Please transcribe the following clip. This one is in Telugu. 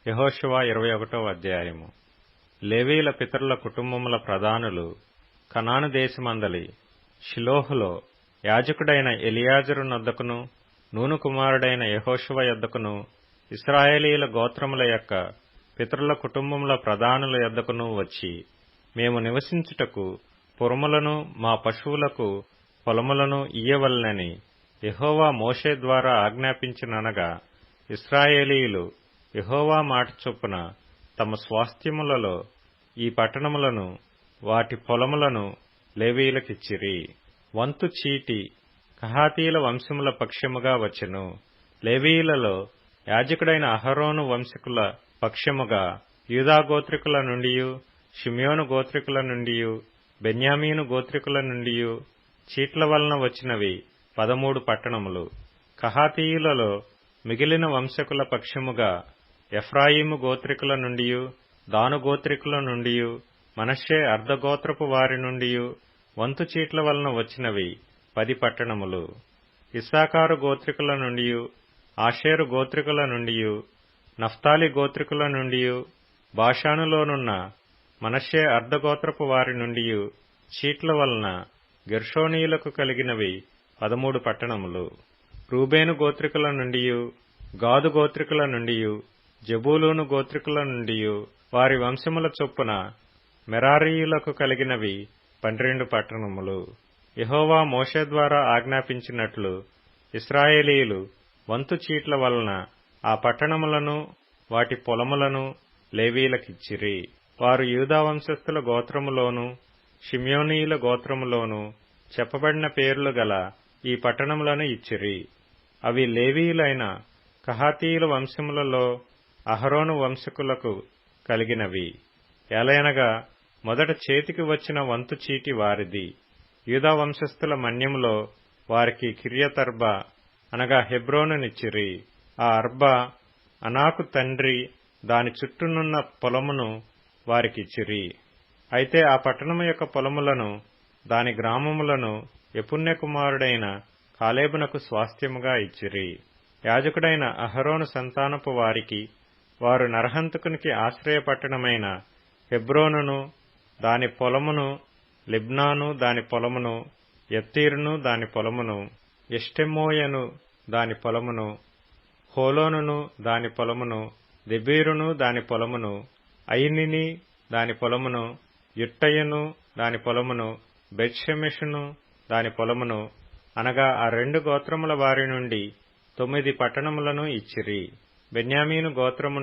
యెహోషువ 21వ అధ్యాయము. లేవీయుల పితరుల కుటుంబముల ప్రధానులు కనాను దేశమందలి షిలోహులో యాజకుడైన ఎలియాజరు నొద్దకును, నూను కుమారుడైన యెహోషువ యొద్దకును, ఇశ్రాయేలీయుల గోత్రముల యొక్క పితరుల కుటుంబముల ప్రధానుల యొద్దకును వచ్చి, మేము నివసించుటకు పురములను మా పశువులకు పొలములను ఇయ్యవలెనని యెహోవా మోషే ద్వారా ఆజ్ఞాపించిననగా, ఇశ్రాయేలీయులు యెహోవా మాట చొప్పున తమ స్వాస్థ్యములలో ఈ పట్టణములను వాటి పొలములను లేవీయులకిచ్చిరి. వంతు చీటి కహాతీయుల వంశముల పక్షముగా వచ్చెను. లేవీయులలో యాజకుడైన అహరోను వంశకుల పక్షముగా యూదా గోత్రికుల నుండియు, షిమ్యోను గోత్రికుల నుండియు, బెన్యామీను గోత్రికుల నుండియు చీట్ల వలన వచ్చినవి 13 పట్టణములు. కహాతీయులలో మిగిలిన వంశకుల పక్షముగా ఎఫ్రాయిము గోత్రికుల నుండియు, దాను గోత్రికుల నుండియు, మనష్షే అర్ధగోత్రపు వారి నుండియు వంతు చీట్ల వలన వచ్చినవి 10 పట్టణములు. ఇస్సాకారు గోత్రికుల నుండియు, ఆషేరు గోత్రికుల నుండియు, నఫ్తాలి గోత్రికుల నుండియు, బాషానులోనున్న మనష్షే అర్ధగోత్రపు వారి నుండియు చీట్ల వలన గెర్షోనీయులకు కలిగినవి 13 పట్టణములు. రూబేను గోత్రికుల నుండియు, గాదు గోత్రికుల నుండియు, జెబూలూను గోత్రికుల నుండియు వారి వంశముల చొప్పున మెరారీయులకు కలిగినవి 12 పట్టణములు. యెహోవా మోషే ద్వారా ఆజ్ఞాపించినట్లు ఇశ్రాయేలీయులు వంతు చీట్ల వలన ఆ పట్టణములను వాటి పొలములను లేవీయులకిచ్చిరి. వారు యూదా వంశస్థుల గోత్రములోను, షిమ్యోనీయుల గోత్రములోను చెప్పబడిన పేర్లు గల ఈ పట్టణములను ఇచ్చిరి. అవి లేవీయులైన కహాతీయుల వంశములలో అహరోను వంశకులకు కలిగినవి. ఎలయనగా మొదట చేతికి వచ్చిన వంతు చీటి వారిది. యూదా వంశస్థుల మన్యములో వారికి కిర్యతర్బా అనగా హెబ్రోనునిచ్చిరి. ఆ అర్బా అనాకు తండ్రి దాని చుట్టూనున్న పొలమును వారికిచ్చిరి. అయితే ఆ పట్టణము యొక్క పొలములను దాని గ్రామములను యెఫున్నె కుమారుడైన కాలేబునకు స్వాస్థ్యముగా ఇచ్చిరి. యాజకుడైన అహరోను సంతానపు వారికి వారు నరహంతకునికి ఆశ్రయపట్టణమైన హెబ్రోనును దాని పొలమును, లిబ్నాను దాని పొలమును, యత్తీరును దాని పొలమును, ఎష్టెమోయను దాని పొలమును, హోలోనును దాని పొలమును, దెబీరును దాని పొలమును, అయినిని దాని పొలమును, యుట్టయును దాని పొలమును, బెత్షెమెషును దాని పొలమును అనగా ఆ 2 గోత్రముల వారి నుండి 9 పట్టణములను ఇచ్చిరి. బెన్యామీను గోత్రము